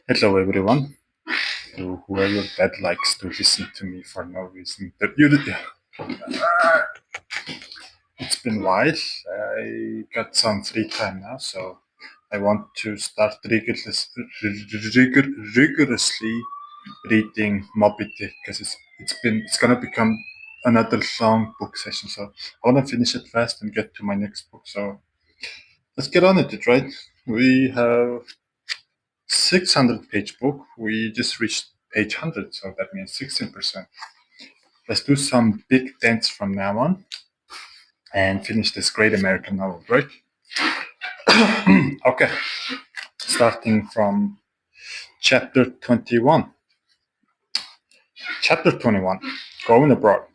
Hello, everyone. To whoever that likes to listen to me for no reason. It's been a while. I got some free time now, so I want to start rigorously reading Moby Dick because it's gonna become another long book session. So I want to finish it fast and get to my next book. So let's get on it, right? We have 600-page book. We just reached page 100, so that means 16%. Let's do some big dents from now on and finish this great American novel, right? Okay, starting from chapter 21. Chapter 21, Going Abroad.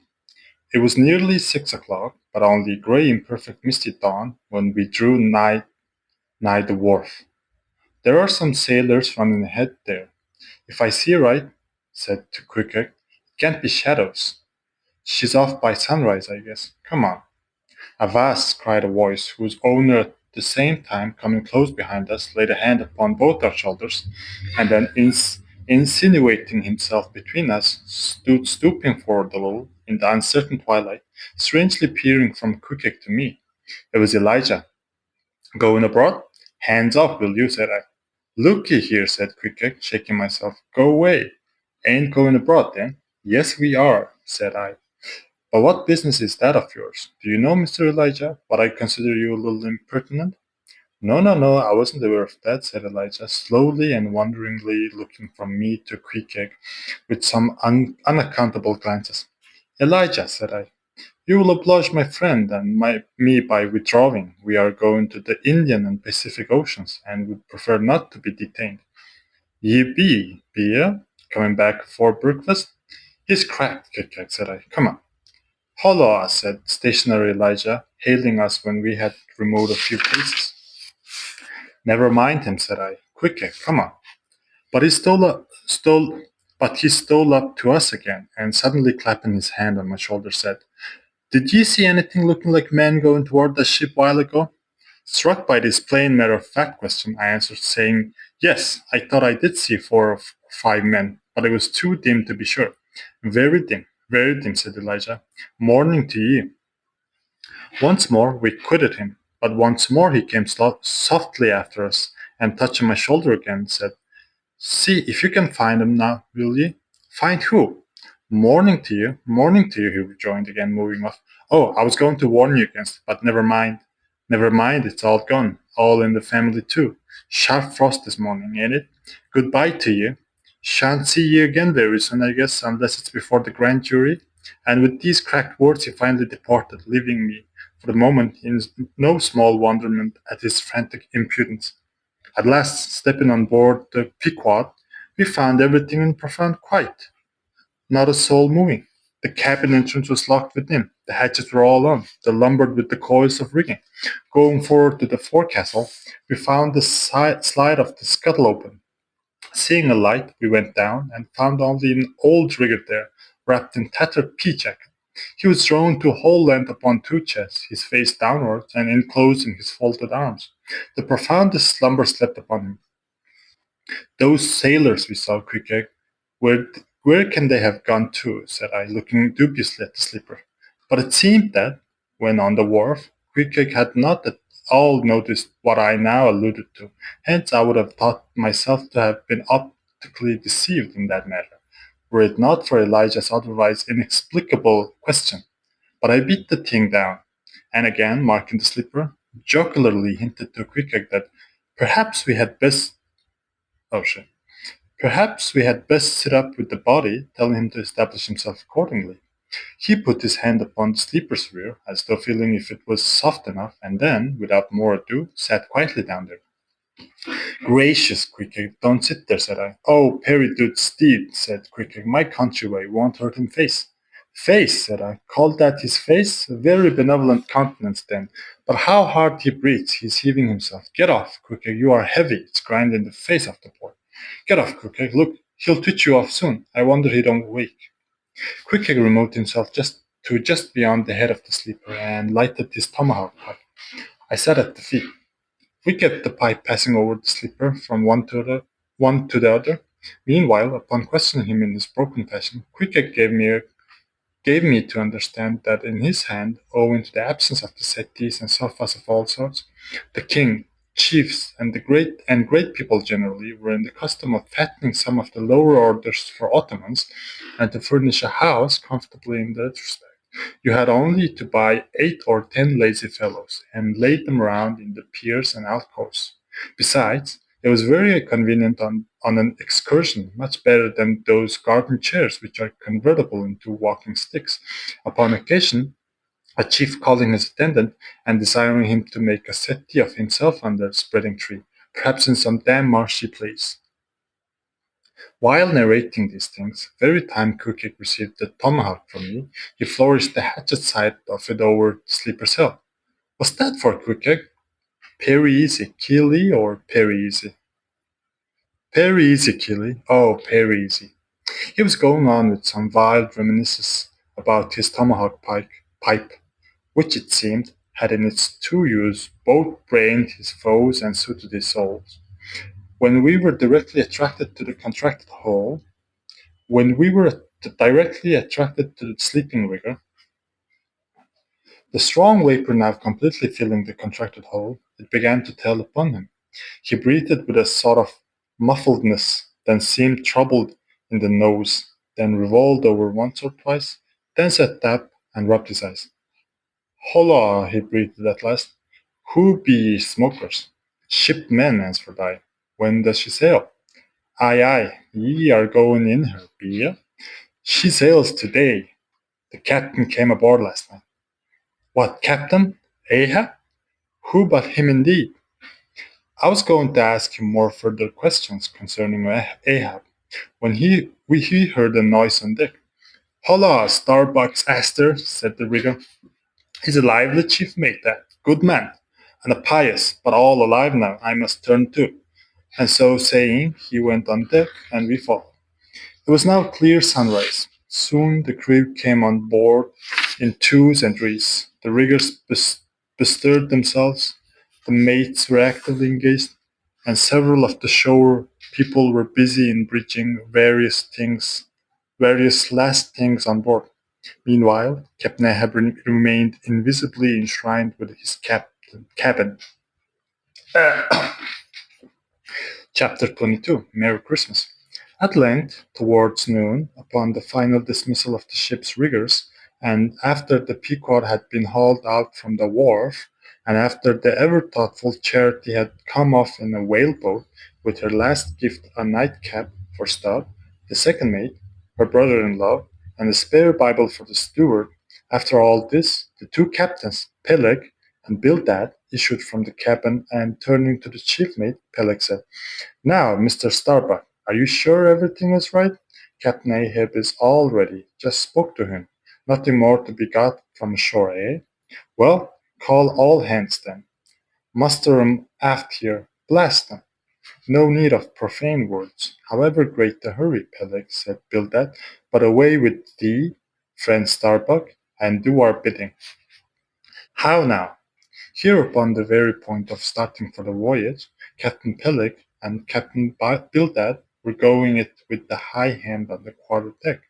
It was nearly 6 o'clock, but only grey imperfect misty dawn when we drew nigh the wharf. There are some sailors running ahead there. If I see right, said to Cricket, it can't be shadows. She's off by sunrise, I guess. Come on. Avast! Cried a voice, whose owner at the same time, coming close behind us, laid a hand upon both our shoulders, and then, insinuating himself between us, stood stooping forward a little in the uncertain twilight, strangely peering from Quick to me. It was Elijah. Going abroad? Hands off, will you? Said I. Looky here, said Quick, shaking myself. Go away. Ain't going abroad, then? Yes, we are, said I. But what business is that of yours? Do you know, Mr. Elijah, but I consider you a little impertinent? No, no, no, I wasn't aware of that, said Elijah, slowly and wonderingly looking from me to Creek with some unaccountable glances. Elijah, said I, you will oblige my friend and me by withdrawing. We are going to the Indian and Pacific Oceans, and would prefer not to be detained. Ye be ye? Coming back for breakfast? He's cracked, said I. Come on. Holloa, said stationary Elijah, hailing us when we had removed a few paces. Never mind him, said I. Quicker, come on. But he stole up to us again, and suddenly clapping his hand on my shoulder said, Did ye see anything looking like men going toward the ship while ago? Struck by this plain matter-of-fact question, I answered, saying, Yes, I thought I did see 4 or 5 men, but it was too dim to be sure. Very dim, said Elijah. Morning to ye. Once more we quitted him, but once more he came softly after us, and touching my shoulder again, said, See if you can find him now, will ye? Find who? Morning to you, he rejoined again, moving off. Oh, I was going to warn you against it, but never mind. Never mind, it's all gone. All in the family, too. Sharp frost this morning, ain't it? Goodbye to you. Shan't see you again very soon, I guess, unless it's before the grand jury. And with these cracked words, he finally departed, leaving me, for the moment, in no small wonderment at his frantic impudence. At last, stepping on board the Pequod, we found everything in profound quiet. Not a soul moving. The cabin entrance was locked within. The hatches were all on, they lumbered with the coils of rigging. Going forward to the forecastle, we found the slide of the scuttle open. Seeing a light, we went down and found only an old rigger there, wrapped in tattered pea jacket. He was thrown to whole length upon 2 chests, his face downwards and enclosed in his folded arms. The profoundest slumber slept upon him. Those sailors we saw, Cricket, where can they have gone to? Said I, looking dubiously at the sleeper. But it seemed that, when on the wharf, Cricket had not at all noticed what I now alluded to. Hence, I would have thought myself to have been optically deceived in that matter, were it not for Elijah's otherwise inexplicable question. But I beat the thing down, and again, marking the sleeper, jocularly hinted to Cricket that perhaps we had best. Oh shit. Perhaps we had best sit up with the body, telling him to establish himself accordingly. He put his hand upon the sleeper's rear, as though feeling if it was soft enough, and then, without more ado, sat quietly down there. Gracious, Quick, don't sit there, said I. Oh, Perry dude steed, said Quick, my country way won't hurt him face. Face, said I. Call that his face? A very benevolent countenance, then. But how hard he breathes, he's heaving himself. Get off, Quick, you are heavy. It's grind in the face of the boy. Get off, Quick, look, he'll twitch you off soon. I wonder he don't wake. Quick removed himself just beyond the head of the sleeper and lighted his tomahawk pipe. I sat at the feet. We kept the pipe passing over the slipper from one to the other. Meanwhile, upon questioning him in his broken fashion, Quickett gave me to understand that in his hand, owing to the absence of the settees and sofas of all sorts, the king, chiefs, and the great people generally were in the custom of fattening some of the lower orders for Ottomans, and to furnish a house comfortably in that respect. You had only to buy 8 or 10 lazy fellows, and lay them round in the piers and alcoves. Besides, it was very convenient on an excursion, much better than those garden chairs which are convertible into walking sticks. Upon occasion, a chief calling his attendant and desiring him to make a settee of himself under a spreading tree, perhaps in some damn marshy place. While narrating these things, every time Crooked received the tomahawk from me, he flourished the hatchet side of it over the sleeper's head. Was that for Crooked? Very easy, Keely, or very easy? Very easy, Keely. Oh, very easy. He was going on with some wild reminiscences about his pipe, which it seemed had in its two use both brained his foes and suited his souls. When we were directly attracted to the contracted hole, when we were directly attracted to the sleeping rigger, the strong vapor now completely filling the contracted hole, it began to tell upon him. He breathed with a sort of muffledness, then seemed troubled in the nose, then revolved over once or twice, then sat up and rubbed his eyes. Holla, he breathed at last. Who be ye smokers? Ship men, answered I. When does she sail? Aye, aye, ye are going in her, be ye? She sails today. The captain came aboard last night. What captain? Ahab? Who but him indeed? I was going to ask him more further questions concerning Ahab, when he heard a noise on deck. Holla, Starbuck's Aster, said the rigger. He's a lively chief mate, that good man, and a pious, but all alive now, I must turn to. And so saying, he went on deck, and we followed. It was now clear sunrise. Soon the crew came on board in twos and threes. The riggers bestirred themselves, the mates were actively engaged, and several of the shore people were busy in bridging various last things on board. Meanwhile, Captain Ahab remained invisibly enshrined with his cabin. Chapter 22 Merry Christmas. At length, towards noon, upon the final dismissal of the ship's riggers, and after the Pequod had been hauled out from the wharf, and after the ever thoughtful Charity had come off in a whaleboat with her last gift a nightcap for Stud, the second mate, her brother in law, and a spare Bible for the steward, after all this, the two captains, Peleg and Bildad, issued from the cabin, and turning to the chief mate, Peleg said, now, Mr. Starbuck, are you sure everything is right? Captain Ahab is all ready. Just spoke to him. Nothing more to be got from shore, eh? Well, call all hands then. Muster 'em aft here. Blast 'em. No need of profane words. However great the hurry, Peleg, said Bildad, but away with thee, friend Starbuck, and do our bidding. How now? Here, upon the very point of starting for the voyage, Captain Peleg and Captain Bildad were going it with the high hand on the quarter deck,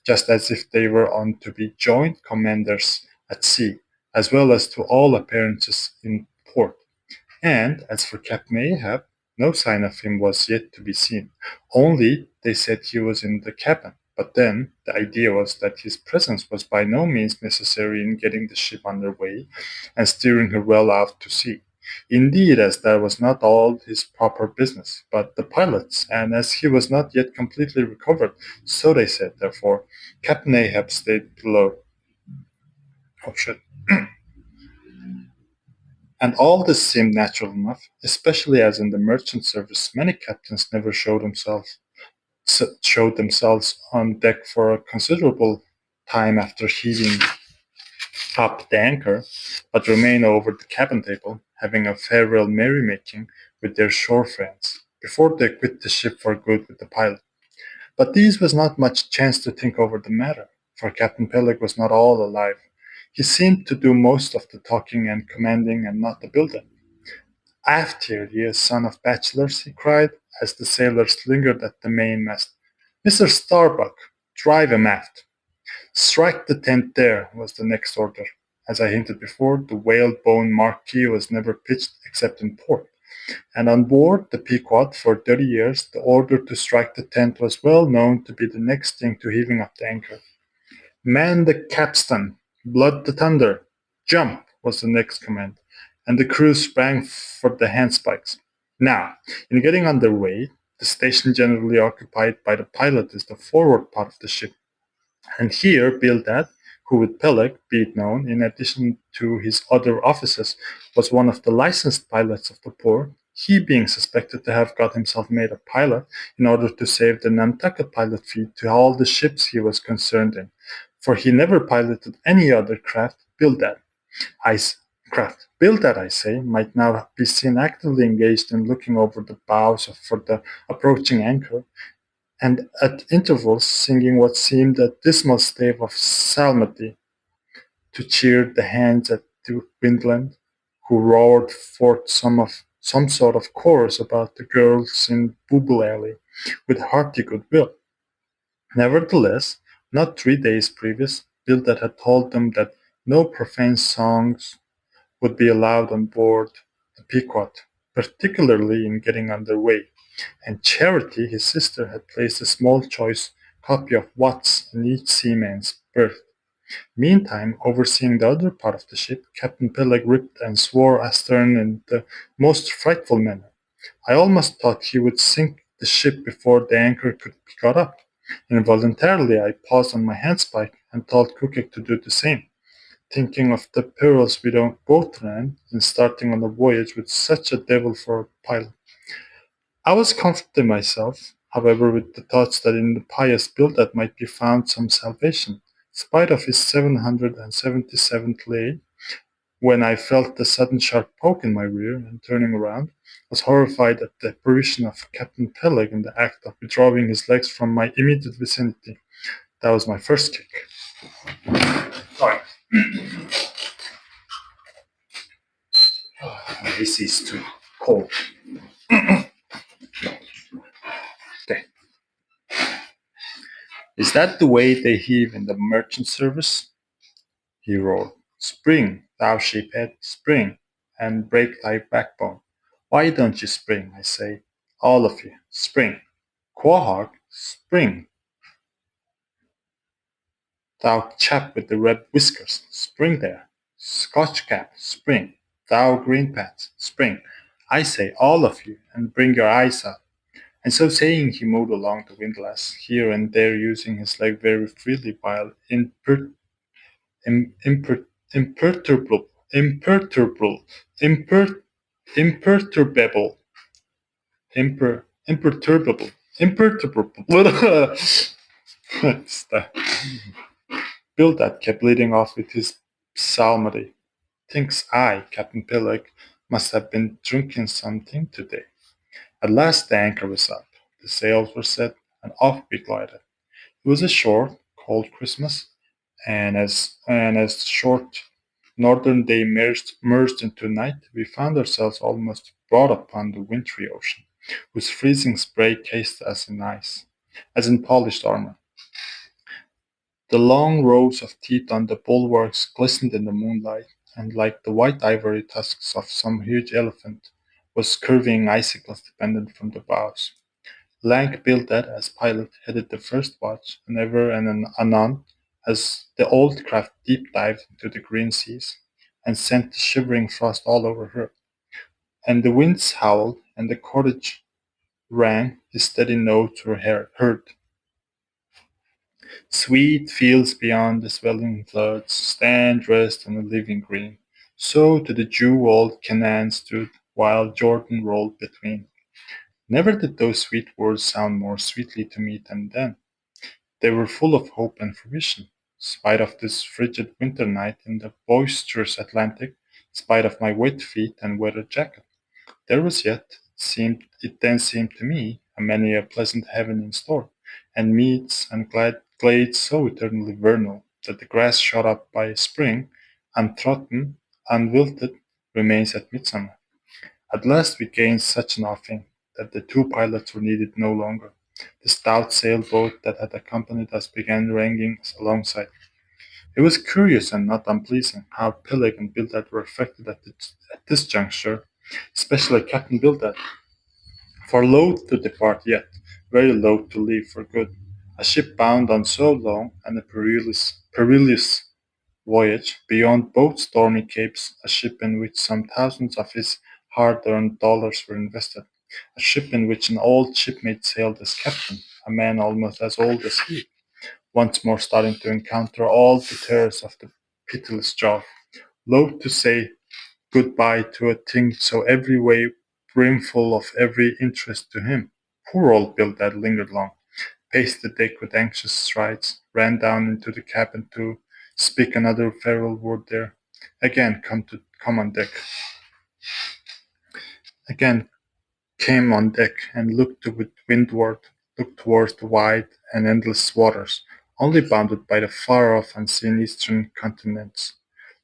just as if they were on to be joint commanders at sea, as well as to all appearances in port. And as for Captain Ahab, no sign of him was yet to be seen. Only they said he was in the cabin. But then the idea was that his presence was by no means necessary in getting the ship under way and steering her well out to sea. Indeed, as that was not all his proper business, but the pilot's, and as he was not yet completely recovered, so they said, therefore, Captain Ahab stayed below. Oh shit. And all this seemed natural enough, especially as in the merchant service many captains never showed themselves on deck for a considerable time after heaving up the anchor, but remain over the cabin table, having a farewell merrymaking with their shore friends, before they quit the ship for good with the pilot. But these was not much chance to think over the matter, for Captain Peleg was not all alive. He seemed to do most of the talking and commanding, and not the building. Aft here, ye son of bachelors, he cried, as the sailors lingered at the mainmast. Mr. Starbuck, drive him aft. Strike the tent there, was the next order. As I hinted before, the whalebone marquee was never pitched except in port, and on board the Pequod for 30 years the order to strike the tent was well known to be the next thing to heaving up the anchor. Man the capstan, blood the thunder, jump was the next command, and the crew sprang for the handspikes. Now, in getting under way, the station generally occupied by the pilot is the forward part of the ship, and here Bildad, who with Peleg, be it known, in addition to his other offices, was one of the licensed pilots of the port, he being suspected to have got himself made a pilot in order to save the Nantucket pilot fee to all the ships he was concerned in, for he never piloted any other I, craft. Bildad, I say, might now be seen actively engaged in looking over the bows for the approaching anchor, and at intervals singing what seemed a dismal stave of psalmody to cheer the hands at the windland, who roared forth some sort of chorus about the girls in Booble Alley, with hearty goodwill. Nevertheless, not 3 days previous, Bildad had told them that no profane songs would be allowed on board the Pequod, particularly in getting under way, and Charity, his sister, had placed a small choice copy of Watts in each seaman's berth. Meantime, overseeing the other part of the ship, Captain Peleg ripped and swore astern in the most frightful manner. I almost thought he would sink the ship before the anchor could be got up. Involuntarily I paused on my handspike and told Cookek to do the same, thinking of the perils we both ran in starting on a voyage with such a devil for a pilot. I was comforting myself, however, with the thoughts that in the pious Bildad might be found some salvation, spite of his 777th lay, when I felt the sudden sharp poke in my rear, and turning around, was horrified at the apparition of Captain Peleg in the act of withdrawing his legs from my immediate vicinity. That was my first kick. Sorry. This is too cold. Okay. Is that the way they heave in the merchant service? He roared. Spring, thou sheephead, spring, and break thy backbone. Why don't you spring, I say, all of you, spring. Quahog, spring, thou chap with the red whiskers, spring there. Scotch cap, spring, thou green pants, spring. I say, all of you, and bring your eyes out. And so saying, he moved along the windlass, here and there using his leg very freely while im- imper- imperturbable, imperturbable, imper- imperturbable, imperturbable, imperturbable. What's that? Bildad kept leading off with his psalmody. Thinks I, Captain Peleg, must have been drinking something today. At last the anchor was up, the sails were set, and off we glided. It was a short, cold Christmas, and as the short northern day merged into night, we found ourselves almost brought upon the wintry ocean, whose freezing spray cased us in ice, as in polished armor. The long rows of teeth on the bulwarks glistened in the moonlight, and like the white ivory tusks of some huge elephant, was curving icicles dependent from the bows. Lank Bildad, as pilot, headed the first watch, and ever and anon, as the old craft deep-dived into the green seas, and sent the shivering frost all over her, and the winds howled, and the cordage rang, his steady notes were heard. Sweet fields beyond the swelling floods stand dressed in a living green. So to the dew-walled Canaan stood, while Jordan rolled between. Never did those sweet words sound more sweetly to me than then. They were full of hope and fruition, spite of this frigid winter night in the boisterous Atlantic, spite of my wet feet and weather jacket. There was yet, it then seemed to me, a many a pleasant heaven in store, and meads and glades so eternally vernal that the grass shot up by spring, untrodden, unwilted, remains at midsummer. At last we gained such an offing that the two pilots were needed no longer. The stout sailboat that had accompanied us began ranging alongside. It was curious and not unpleasing how Peleg and Bildad were affected at this juncture, especially Captain Bildad, for loath to depart yet, very loath to leave for good. A ship bound on so long and a perilous voyage, beyond both stormy capes, a ship in which some thousands of his hard-earned dollars were invested, a ship in which an old shipmate sailed as captain, a man almost as old as he, once more starting to encounter all the terrors of the pitiless job, loath to say good-bye to a thing so every way brimful of every interest to him. Poor old Bill that lingered long, paced the deck with anxious strides, ran down into the cabin to speak another farewell word there. Again come on deck. Again came on deck and looked to windward, looked towards the wide and endless waters, only bounded by the far-off unseen eastern continents.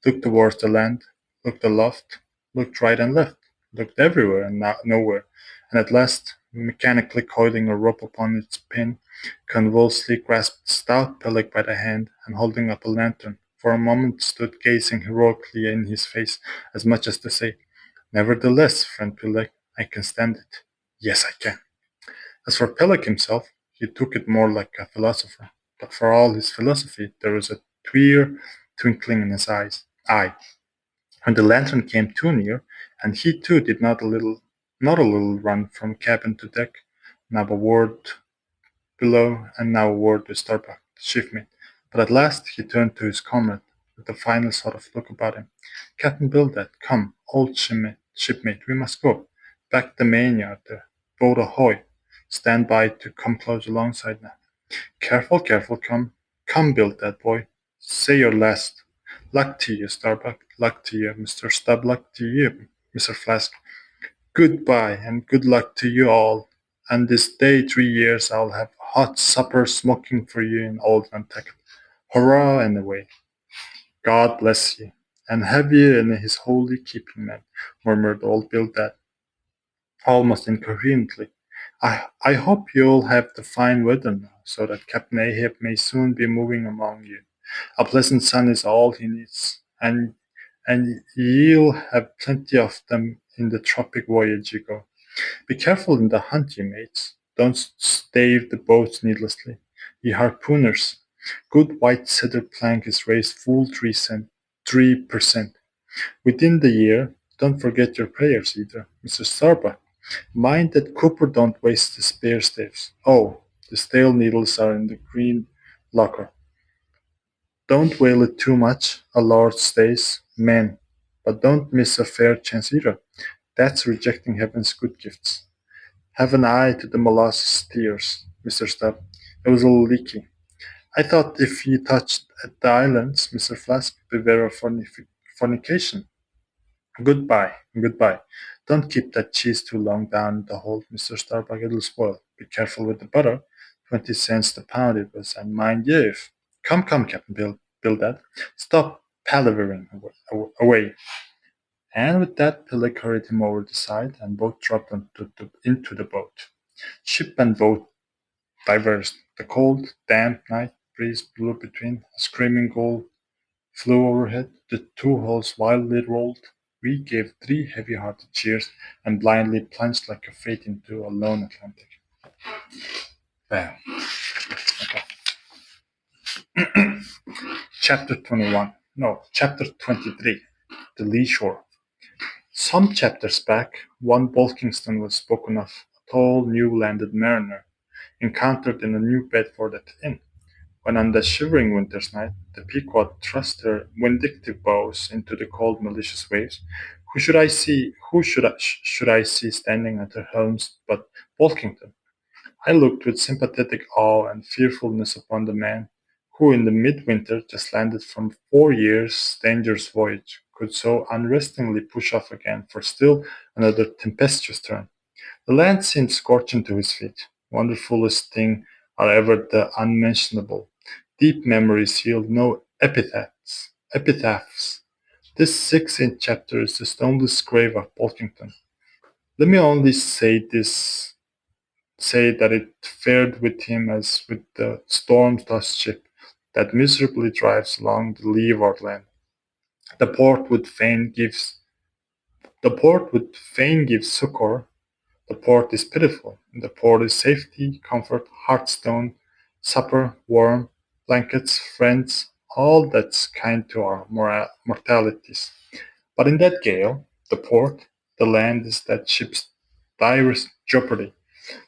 Looked towards the land, looked aloft, looked right and left, looked everywhere and nowhere, and at last, mechanically coiling a rope upon its pin, convulsively grasped stout Peleg by the hand, and holding up a lantern, for a moment stood gazing heroically in his face, as much as to say, "Nevertheless, friend Peleg, I can stand it. Yes, I can." As for Peleg himself, he took it more like a philosopher, but for all his philosophy, there was a queer twinkling in his eye, when the lantern came too near, and he too did not a little run from cabin to deck, now a word below, and now a word to Starbuck, the shipmate. But at last he turned to his comrade, with a final sort of look about him. "Captain Bildad, come, old shipmate, we must go. Back the mainyard there. Boat ahoy. Stand by to come close alongside now. Careful, careful, come, Bildad, boy. Say your last. Luck to you, Starbuck. Luck to you, Mr. Stubb. Luck to you, Mr. Flask. Goodbye, and good luck to you all. And this day 3 years I'll have hot supper smoking for you in old Nantucket. Hurrah and away. God bless you, and have you in his holy keeping, man," murmured old Bildad, almost incoherently. I hope you'll have the fine weather now, so that Captain Ahab may soon be moving among you. A pleasant sun is all he needs, and ye'll have plenty of them in the tropic voyage you go. Be careful in the hunt, ye mates. Don't stave the boats needlessly. Ye harpooners, good white cedar plank is raised full 3%. Within the year, don't forget your prayers either, Mr. Starbuck. Mind that Cooper don't waste the spare staves. Oh, the stale needles are in the green locker. Don't wail it too much, a lord stays, men. But don't miss a fair chance either. That's rejecting heaven's good gifts. Have an eye to the molasses tears, Mr. Stubb. It was a little leaky. I thought if ye touched at the islands, Mr. Flask, beware of fornication. Goodbye, goodbye. Don't keep that cheese too long down the hold, Mr. Starbuck. It'll spoil. Be careful with the butter. 20 cents the pound it was, and mind you if. Come, Captain Bildad. Stop palavering away. And with that, Pillow carried him over the side, and both dropped into the boat. Ship and boat diverged. The cold, damp night breeze blew between. A screaming gull flew overhead. The two hulls wildly rolled. We gave 3 heavy-hearted cheers and blindly plunged like a fate into a lone Atlantic. Bam. Okay. Chapter 21. No, Chapter 23. The Lee Shore. Some chapters back, one Bolkingston was spoken of, a tall, new-landed mariner, encountered in a New Bedford at the inn. When on that shivering winter's night the Pequod thrust her vindictive bows into the cold, malicious waves, who should I see standing at her helms but Bolkington? I looked with sympathetic awe and fearfulness upon the man, who in the midwinter, just landed from 4 years' dangerous voyage, could so unrestingly push off again for still another tempestuous turn. The land seemed scorching to his feet. Wonderfulest thing are ever the unmentionable. Deep memories yield no epitaphs. This 6-inch chapter is the stoneless grave of Bolkington. Let me only say that it fared with him as with the storm-tossed ship that miserably drives along the leeward land. The port would fain gives the port would fain give succor. The port is pitiful. The port is safety, comfort, hearthstone, supper, warm, blankets, friends, all that's kind to our mortalities. But in that gale, the port, the land is that ship's direst jeopardy.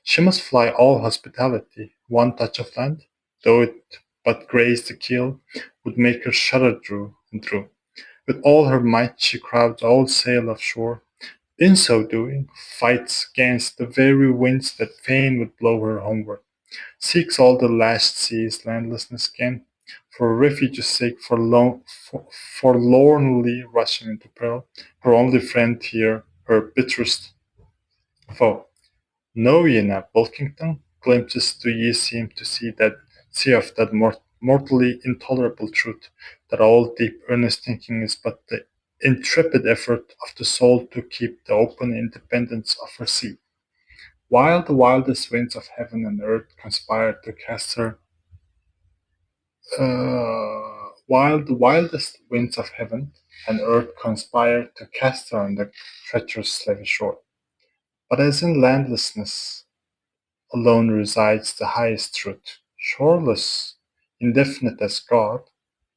She must fly all hospitality. One touch of land, though it but graze the keel, would make her shudder through and through. With all her might she crowds all sail offshore. In so doing, fights against the very winds that fain would blow her homeward. Seeks all the lashed seas landlessness can, for refuge's sake forlornly rushing into peril, her only friend here, her bitterest foe. Know ye not, Bulkington? Glimpses do ye seem to see of that mortally intolerable truth, that all deep earnest thinking is but the intrepid effort of the soul to keep the open independence of her sea. While the wildest winds of heaven and earth conspire to cast her, while the wildest winds of heaven and earth conspire to cast her on the treacherous slave shore. But as in landlessness alone resides the highest truth, shoreless, indefinite as God,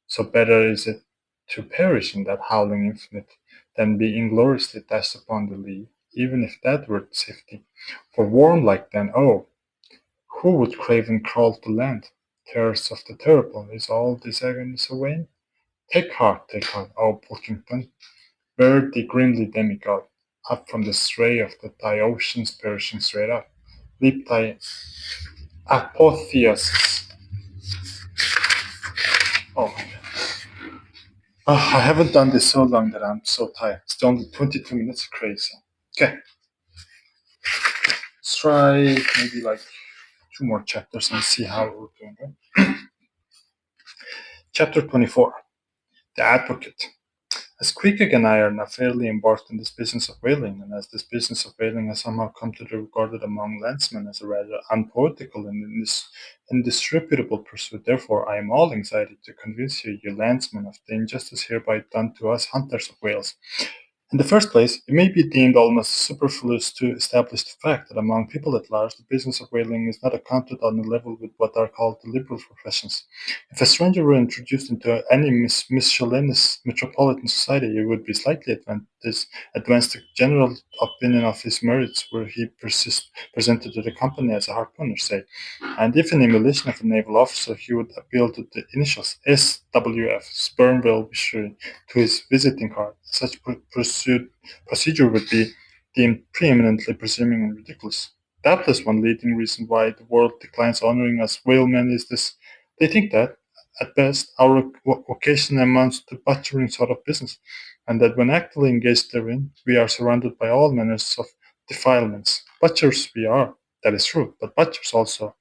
so better is it to perish in that howling infinite than be ingloriously dashed upon the lee, even if that were safety. For warm like then, oh, who would craven crawl to land? Terrors of the terrible, is all this agonies away? Take heart, O Pilkington, bear thee grimly demigod, up from the stray of thy oceans perishing straight up. Leap thy apotheosis. Oh my god. I haven't done this so long that I'm so tired. It's only 22 minutes, crazy. Okay, let's try maybe like two more chapters and see how we're doing. Okay? Chapter 24, The Advocate. As Quick and I are now fairly embarked in this business of whaling, and as this business of whaling has somehow come to be regarded among landsmen as a rather unpoetical and indisreputable pursuit, therefore I am all anxiety to convince you landsmen, of the injustice hereby done to us hunters of whales. In the first place, it may be deemed almost superfluous to establish the fact that among people at large, the business of whaling is not accounted on a level with what are called the liberal professions. If a stranger were introduced into any miscellaneous metropolitan society, he would be slightly advanced the general opinion of his merits were he presented to the company as a harpooner, say. And if an emulation of a naval officer, he would appeal to the initials SWF, Spermville Fishery, to his visiting card. Such procedure would be deemed preeminently presuming and ridiculous. Doubtless, one leading reason why the world declines honoring us whalemen is this: they think that, at best, our vocation amounts to butchering sort of business, and that when actively engaged therein, we are surrounded by all manners of defilements. Butchers we are, that is true, but butchers also,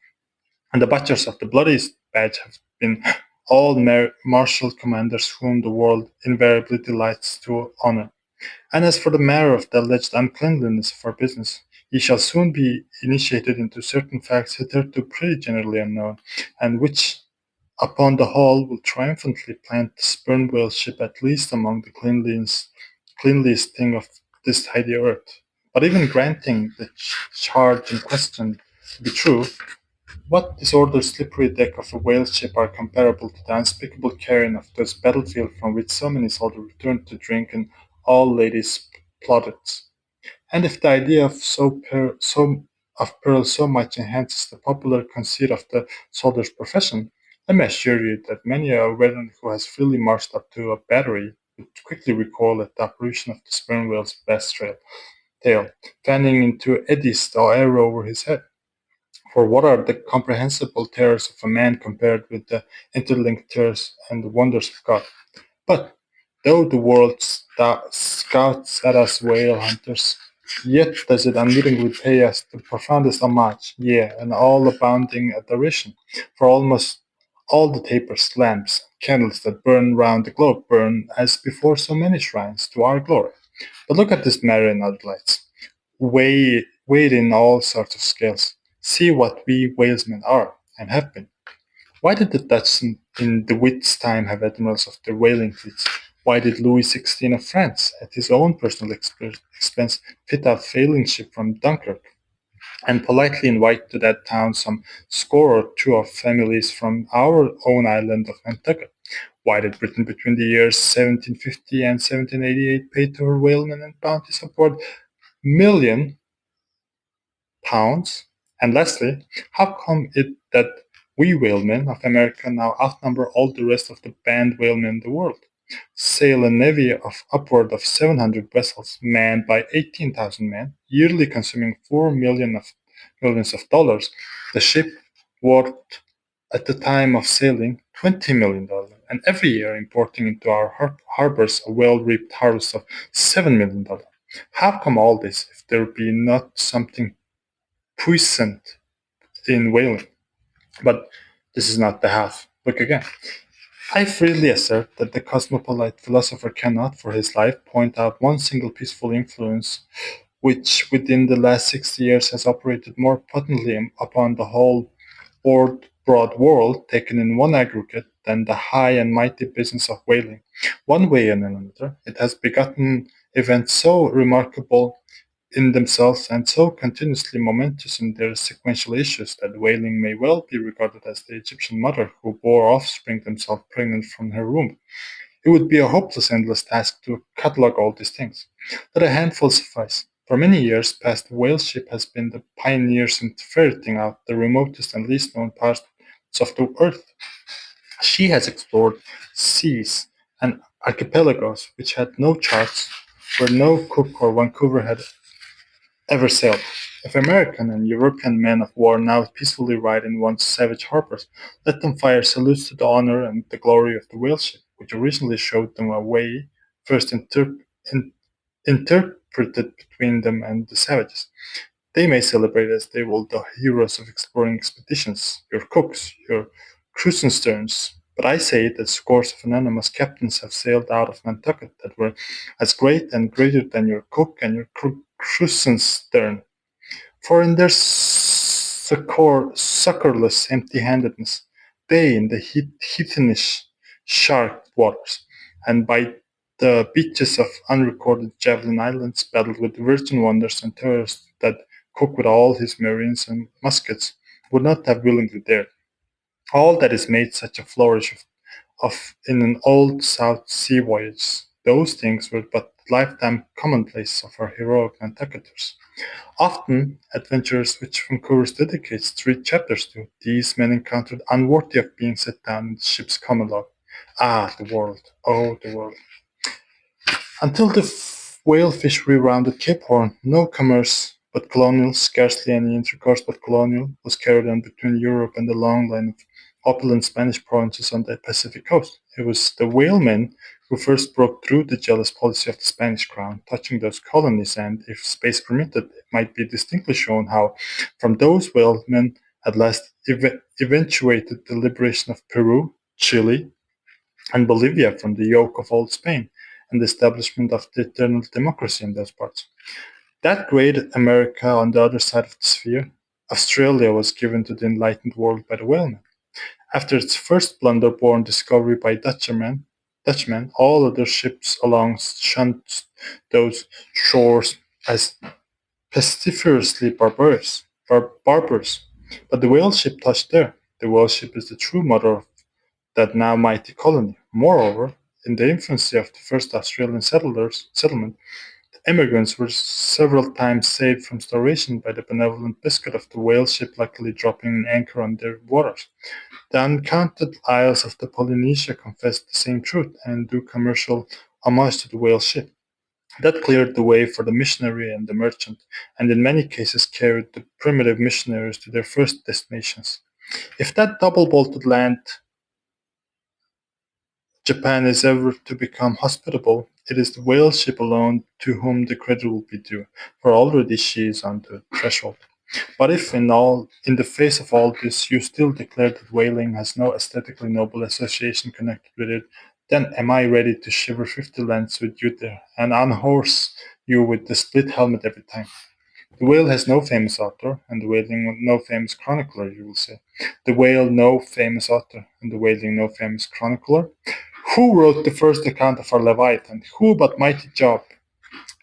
and the butchers of the bloodiest batch have been all martial commanders whom the world invariably delights to honor. And as for the matter of the alleged uncleanliness of our business, ye shall soon be initiated into certain facts hitherto pretty generally unknown, and which, upon the whole, will triumphantly plant the sperm whale ship at least among the cleanliest thing of this tidy earth. But even granting the charge in question to be true, what disordered slippery deck of a whale ship are comparable to the unspeakable carrion of this battlefield from which so many soldiers returned to drink and all ladies plaudits? And if the idea of peril so much enhances the popular conceit of the soldier's profession, let me assure you that many a veteran who has freely marched up to a battery would quickly recall at the apparition of the sperm whale's vast tail, fanning into eddies the air over his head. For what are the comprehensible terrors of a man compared with the interlinked terrors and the wonders of God? But though the world scouts at us whale hunters, yet does it unwittingly pay us the profoundest homage, yea, and all abounding adoration. For almost all the tapers, lamps, candles that burn round the globe burn, as before so many shrines, to our glory. But look at this matter in other lights. weighed in all sorts of scales. See what we whalesmen are and have been. Why did the Dutch in De Witt's time have admirals of their whaling fleets? Why did Louis XVI of France, at his own personal expense, fit out sailing ship from Dunkirk, and politely invite to that town some score or two of families from our own island of Nantucket? Why did Britain between the years 1750 and 1788 pay to her whalemen and bounties upward million pounds? And lastly, how come it that we whalemen of America now outnumber all the rest of the band whalemen in the world? Sail a navy of upward of 700 vessels manned by 18,000 men, yearly consuming millions of dollars. The ship worth at the time of sailing $20 million, and every year importing into our harbors a well-reaped harvest of $7 million. How come all this if there be not something puissant in whaling? But this is not the half. Look again. I freely assert that the cosmopolite philosopher cannot, for his life, point out one single peaceful influence which, within the last 60 years, has operated more potently upon the whole broad world, taken in one aggregate, than the high and mighty business of whaling. One way and another, it has begotten events so remarkable in themselves and so continuously momentous in their sequential issues that whaling may well be regarded as the Egyptian mother who bore offspring themselves pregnant from her womb. It would be a hopeless, endless task to catalogue all these things. Let a handful suffice. For many years past, the whale ship has been the pioneers in ferreting out the remotest and least known parts of the earth. She has explored seas and archipelagos which had no charts, where no Cook or Vancouver had ever sailed. If American and European men of war now peacefully ride in once savage harbors, let them fire salutes to the honor and the glory of the whale ship, which originally showed them a way first in- interpreted between them and the savages. They may celebrate as they will the heroes of exploring expeditions, your cooks, your cruisensterns. But I say that scores of anonymous captains have sailed out of Nantucket that were as great and greater than your cook and your cruisenstern. For in their succorless empty-handedness, they in the heathenish shark waters, and by the beaches of unrecorded javelin islands, battled with virgin wonders and terrors that Cook with all his marines and muskets would not have willingly dared. All that is made such a flourish of in an old South Sea voyage, those things were but lifetime commonplace of our heroic Nantucketers. Often, adventures which Vancouver dedicates 3 chapters to, these men encountered unworthy of being set down in the ship's common log. Ah, the world! Oh, the world! Until the whale fishery rounded Cape Horn, no commerce but colonial, scarcely any intercourse but colonial, was carried on between Europe and the long line of opulent Spanish provinces on the Pacific coast. It was the whalemen who first broke through the jealous policy of the Spanish crown, touching those colonies, and, if space permitted, it might be distinctly shown how, from those whalemen, at last eventuated the liberation of Peru, Chile, and Bolivia from the yoke of old Spain, and the establishment of the eternal democracy in those parts. That great America on the other side of the sphere, Australia, was given to the enlightened world by the whalemen. After its first blunder-born discovery by Dutchmen, all other ships along shunned those shores as pestiferously barbarous. But the whale ship touched there. The whale ship is the true mother of that now mighty colony. Moreover, in the infancy of the first Australian settlement, the emigrants were several times saved from starvation by the benevolent biscuit of the whale ship luckily dropping an anchor on their waters. The uncounted isles of the Polynesia confessed the same truth and do commercial homage to the whale ship. That cleared the way for the missionary and the merchant, and in many cases carried the primitive missionaries to their first destinations. If that double-bolted land Japan is ever to become hospitable, it is the whale ship alone to whom the credit will be due, for already she is on the threshold. But if in the face of all this, you still declare that whaling has no aesthetically noble association connected with it, then am I ready to shiver 50 lengths with you there, and unhorse you with the split helmet every time. The whale has no famous author, and the whaling no famous chronicler, you will say. The whale no famous author, and the whaling no famous chronicler. Who wrote the first account of our Leviathan? Who but mighty Job?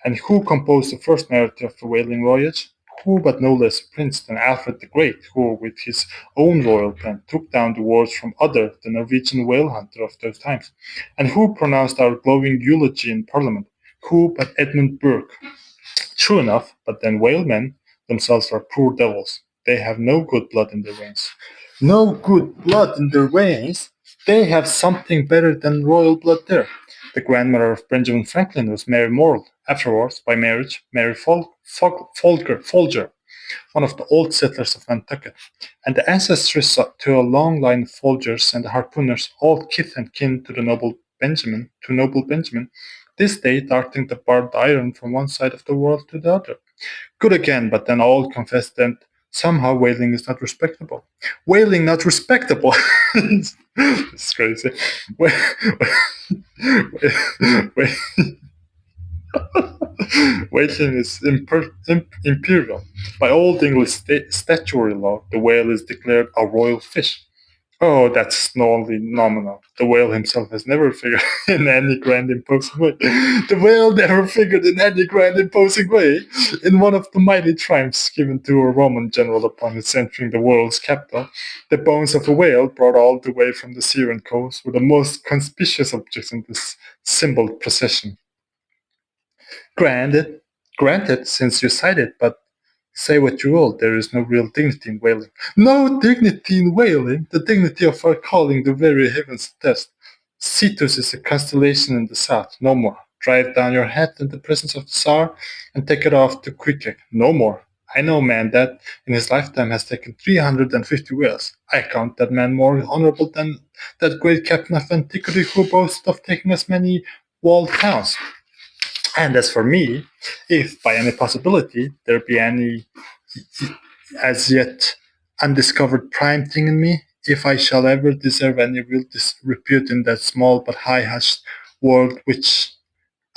And who composed the first narrative of the whaling voyage? Who but no less a prince than Alfred the Great, who, with his own royal pen, took down the words from Other, the Norwegian whale hunter of those times? And who pronounced our glowing eulogy in Parliament? Who but Edmund Burke? True enough, but then whalemen themselves are poor devils. They have no good blood in their veins. No good blood in their veins? They have something better than royal blood there. The grandmother of Benjamin Franklin was Mary Morrill, afterwards, by marriage, Mary Folger, one of the old settlers of Nantucket, and the ancestress to a long line of Folgers and harpooners, all kith and kin to the noble Benjamin, this day darting the barbed iron from one side of the world to the other. Good again, but then all confessed that somehow whaling is not respectable. Whaling not respectable. It's crazy. Whaling is imperial. By old English statutory law, the whale is declared a royal fish. Oh, that's only nominal. The whale himself has never figured in any grand imposing way. The whale never figured in any grand imposing way. In one of the mighty triumphs given to a Roman general upon his entering the world's capital, the bones of a whale brought all the way from the Syrian coast were the most conspicuous objects in this symbol procession. Granted, granted, since you cite it, but say what you will, there is no real dignity in whaling. No dignity in whaling? The dignity of our calling the very heavens test. Cetus is a constellation in the south, no more. Drive down your hat in the presence of the Tsar and take it off to Queequeg, no more. I know a man that, in his lifetime, has taken 350 whales. I count that man more honorable than that great captain of antiquity who boasted of taking as many walled towns. And as for me, if by any possibility there be any as yet undiscovered prime thing in me, if I shall ever deserve any real repute in that small but high hushed world which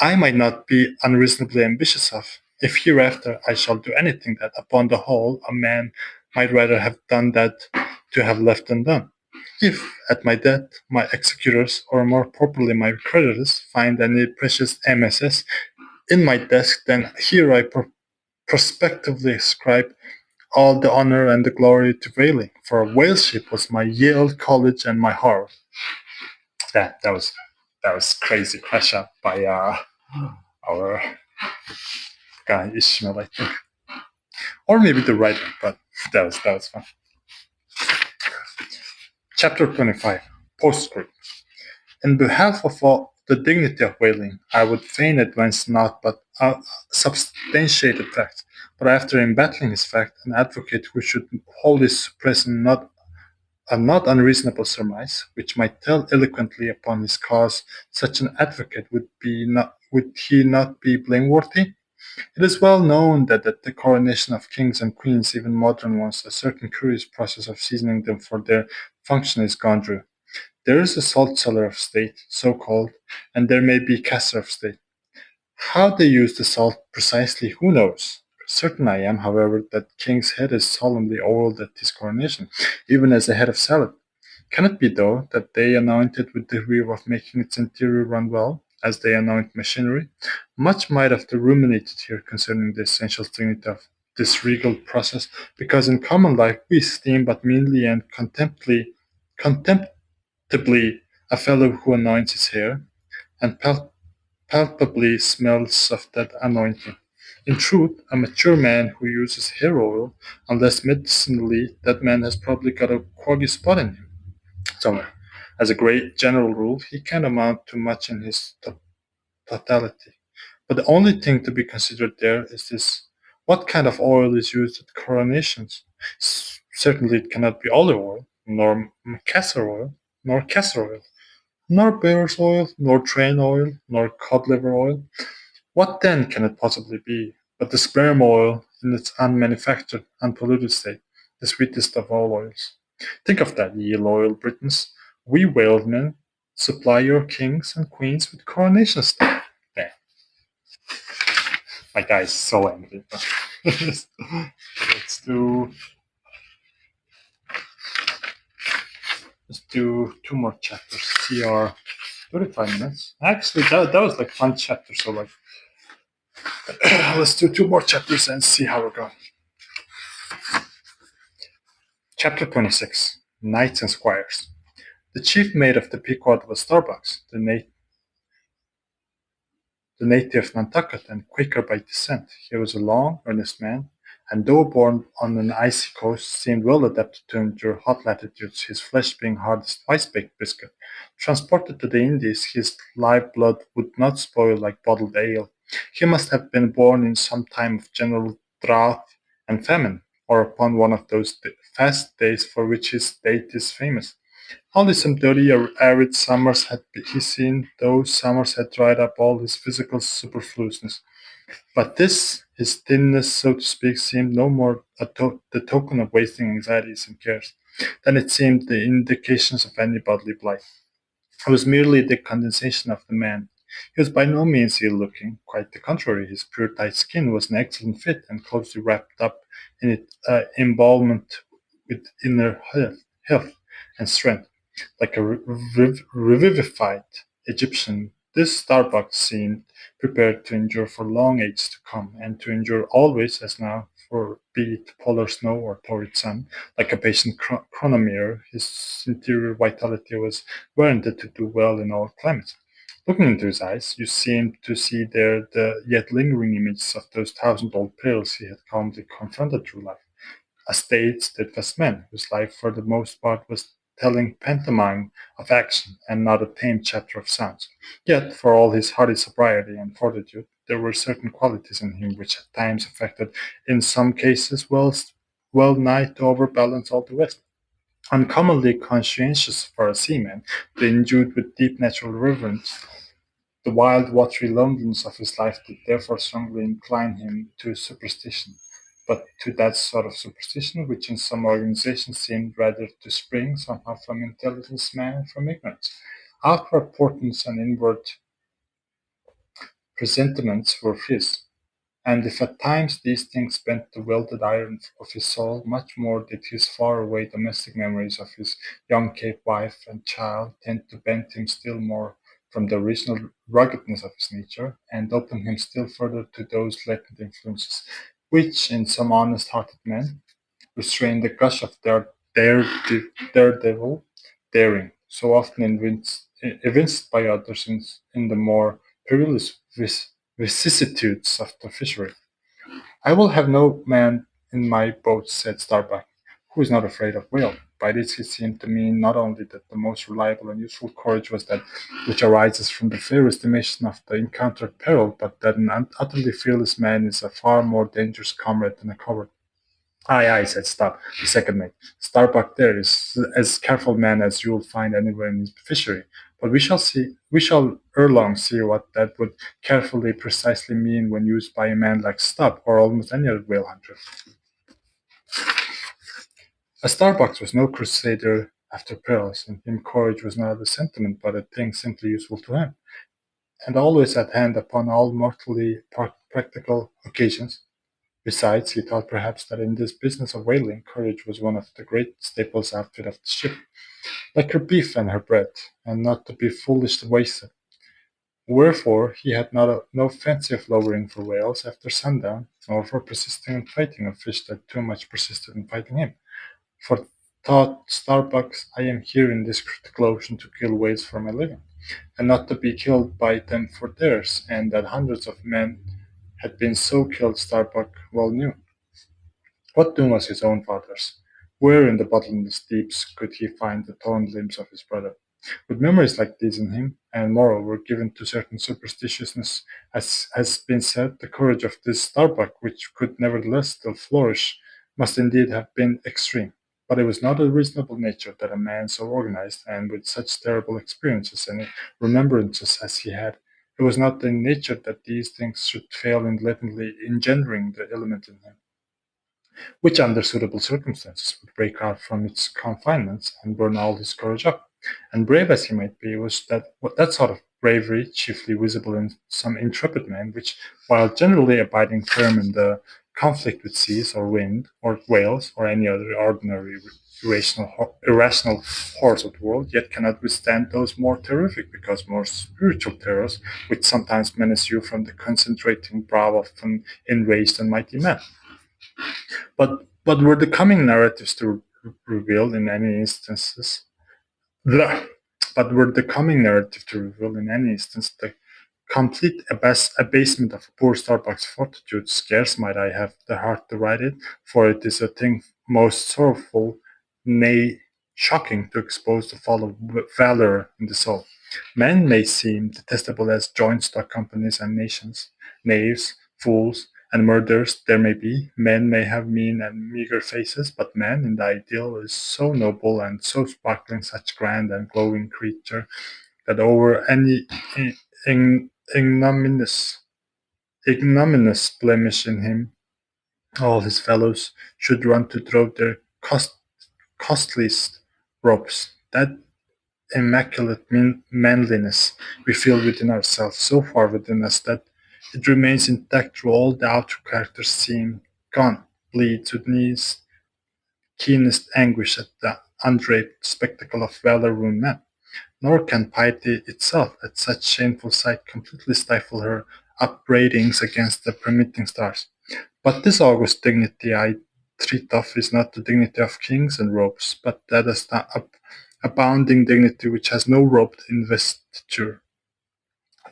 I might not be unreasonably ambitious of, if hereafter I shall do anything that, upon the whole, a man might rather have done that to have left undone. If, at my death, my executors, or more properly my creditors, find any precious MSS in my desk, then here I prospectively ascribe all the honor and the glory to whaling, for a whale ship was my Yale College and my heart. That was crazy crash up by our guy Ishmael, I think, or maybe the writer, but that was fun. Chapter 25, Postscript. In behalf of all the dignity of whaling, I would fain advance not but substantiated facts, but after embattling his fact, an advocate who should wholly suppress a not unreasonable surmise, which might tell eloquently upon his cause, such an advocate would he not be blameworthy? It is well known that at the coronation of kings and queens, even modern ones, a certain curious process of seasoning them for their function is gone through. There is a salt cellar of state, so called, and there may be castor of state. How they use the salt precisely, who knows? Certain I am, however, that king's head is solemnly oiled at his coronation, even as a head of salad. Can it be, though, that they anoint it with the view of making its interior run well, as they anoint machinery? Much might have to ruminated here concerning the essential dignity of this regal process, because in common life we esteem but meanly and contemptibly a fellow who anoints his hair, and palpably smells of that anointing. In truth, a mature man who uses hair oil, unless medicinally, that man has probably got a quaggy spot in him somewhere. As a great general rule, he can amount to much in his totality. But the only thing to be considered there is this: what kind of oil is used at coronations? Certainly it cannot be olive oil, nor castor oil, nor bear's oil, nor train oil, nor cod liver oil. What then can it possibly be but the sperm oil in its unmanufactured, unpolluted state, the sweetest of all oils? Think of that, ye loyal Britons. We whalemen supply your kings and queens with coronation stuff. There. My guy is so angry. let's do let's do two more chapters. See our 35 minutes. Actually, that was like fun chapter. So like, let's do two more chapters and see how we're going. Chapter 26: Knights and Squires. The chief mate of the Pequod was Starbucks, the native of Nantucket and Quaker by descent. He was a long, earnest man, and though born on an icy coast, seemed well adapted to endure hot latitudes, his flesh being hard as ice-baked biscuit. Transported to the Indies, his live blood would not spoil like bottled ale. He must have been born in some time of general drought and famine, or upon one of those fast days for which his state is famous. Only some dirty arid summers had he seen; those summers had dried up all his physical superfluousness. But this, his thinness, so to speak, seemed no more the token of wasting anxieties and cares than it seemed the indications of any bodily blight. It was merely the condensation of the man. He was by no means ill looking; quite the contrary, his pure tight skin was an excellent fit and closely wrapped up in its embalmment with inner health and strength. Like a revivified Egyptian, this Starbuck seemed prepared to endure for long ages to come, and to endure always as now, for be it polar snow or torrid sun. Like a patient chronometer, his interior vitality was warranted to do well in all climates. Looking into his eyes, you seemed to see there the yet lingering images of those thousand-old perils he had calmly confronted through life. A staid, steadfast man, whose life for the most part was telling pantomime of action, and not a tame chapter of sounds. Yet, for all his hardy sobriety and fortitude, there were certain qualities in him which at times affected, in some cases, well nigh to overbalance all the rest. Uncommonly conscientious for a seaman, but endued with deep natural reverence, the wild, watery loneliness of his life did therefore strongly incline him to superstition, but to that sort of superstition which in some organizations seemed rather to spring somehow from intelligence than from ignorance. Outward portents and inward presentiments were his, and if at times these things bent the welded iron of his soul, much more did his far-away domestic memories of his young Cape wife and child tend to bend him still more from the original ruggedness of his nature, and open him still further to those latent influences which, in some honest-hearted men, restrain the gush of their daredevil daring, so often evinced by others in the more perilous vicissitudes of the fishery. "I will have no man in my boat," said Starbuck, "who is not afraid of whale." By this he seemed to mean not only that the most reliable and useful courage was that which arises from the fair estimation of the encountered peril, but that an utterly fearless man is a far more dangerous comrade than a coward. "Aye, aye," said the second mate. "Starbuck there is as careful man as you'll find anywhere in his fishery. But we shall ere long see what that would carefully precisely mean when used by a man like Stubb, or almost any other whale hunter." A Starbuck was no crusader after perils, and him courage was not a sentiment, but a thing simply useful to him, and always at hand upon all mortally practical occasions. Besides, he thought perhaps that in this business of whaling, courage was one of the great staples outfit of the ship, like her beef and her bread, and not to be foolishly wasted. Wherefore he had no fancy of lowering for whales after sundown, nor for persisting in fighting a fish that too much persisted in fighting him. For thought Starbucks, I am here in this critical ocean to kill whales for my living, and not to be killed by them for theirs, and that hundreds of men had been so killed Starbuck well knew. What doom was his own father's? Where in the bottomless deeps could he find the torn limbs of his brother? With memories like these in him, and moreover given to certain superstitiousness, as has been said, the courage of this Starbuck, which could nevertheless still flourish, must indeed have been extreme. But it was not a reasonable nature that a man so organized, and with such terrible experiences and remembrances as he had, it was not in nature that these things should fail in latently engendering the element in him which under suitable circumstances would break out from its confinements and burn all his courage up. And brave as he might be, was that sort of bravery chiefly visible in some intrepid men, which, while generally abiding firm in the conflict with seas or wind or whales or any other ordinary irrational horrors of the world, yet cannot withstand those more terrific because more spiritual terrors which sometimes menace you from the concentrating brow of an enraged and mighty man. But were the coming narratives to reveal in any instances Blah. But were the coming narrative to reveal in any instance the complete abasement of a poor Starbucks fortitude, scarce might I have the heart to write it, for it is a thing most sorrowful, nay, shocking to expose the fall of valor in the soul. Men may seem detestable as joint stock companies and nations, knaves, fools, and murderers there may be. Men may have mean and meager faces, but man in the ideal is so noble and so sparkling, such grand and glowing creature, that over any ignominious, ignominious blemish in him, all his fellows should run to draw their costliest ropes. That immaculate manliness we feel within ourselves, so far within us that it remains intact through all the outer characters seem gone, bleeds with knees keenest anguish at the undraped spectacle of valor-ruined men. Nor can piety itself, at such shameful sight, completely stifle her upbraidings against the permitting stars. But this august dignity I treat of is not the dignity of kings and robes, but that abounding dignity which has no robed investiture.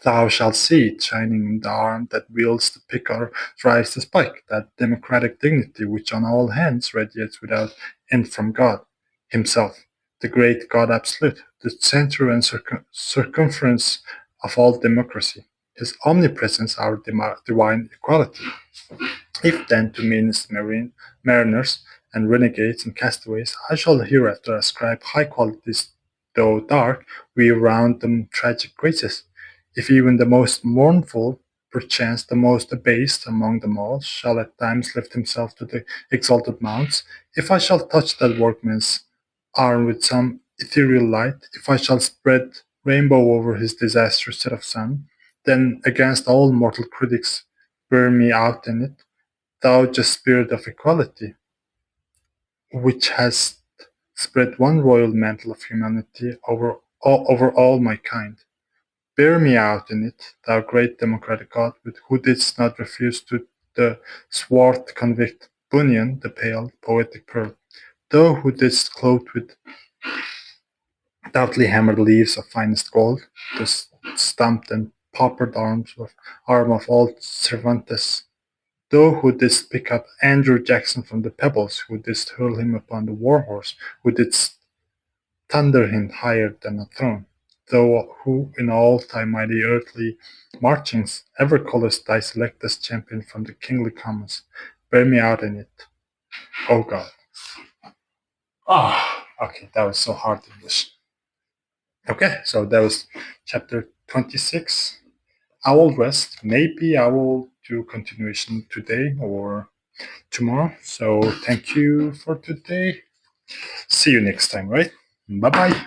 Thou shalt see it shining in the arm that wields the pick or drives the spike, that democratic dignity which on all hands radiates without end from God Himself, the great God absolute, the center and circumference of all democracy. His omnipresence, our divine equality. If then to meanest mariners and renegades and castaways I shall hereafter ascribe high qualities, though dark, we round them tragic graces, if even the most mournful, perchance the most abased among them all, shall at times lift himself to the exalted mounts, if I shall touch that workman's arm with some ethereal light, if I shall spread rainbow over his disastrous set of sun, then against all mortal critics bear me out in it, thou just spirit of equality, which hast spread one royal mantle of humanity over all my kind. Bear me out in it, thou great democratic God, with who didst not refuse to the swart convict Bunyan, the pale, poetic pearl, thou who didst clothe with doubtly hammered leaves of finest gold, the stumped and paupered arm of old Cervantes, thou who didst pick up Andrew Jackson from the pebbles, who didst hurl him upon the war horse, who didst thunder him higher than a throne, thou who in all thy mighty earthly marchings ever callest thy selectest champion from the kingly commons, bear me out in it, O God. Ah, okay, that was so hard English. Okay, so that was chapter 26. I will rest. Maybe I will do continuation today or tomorrow. So thank you for today. See you next time, right? Bye bye.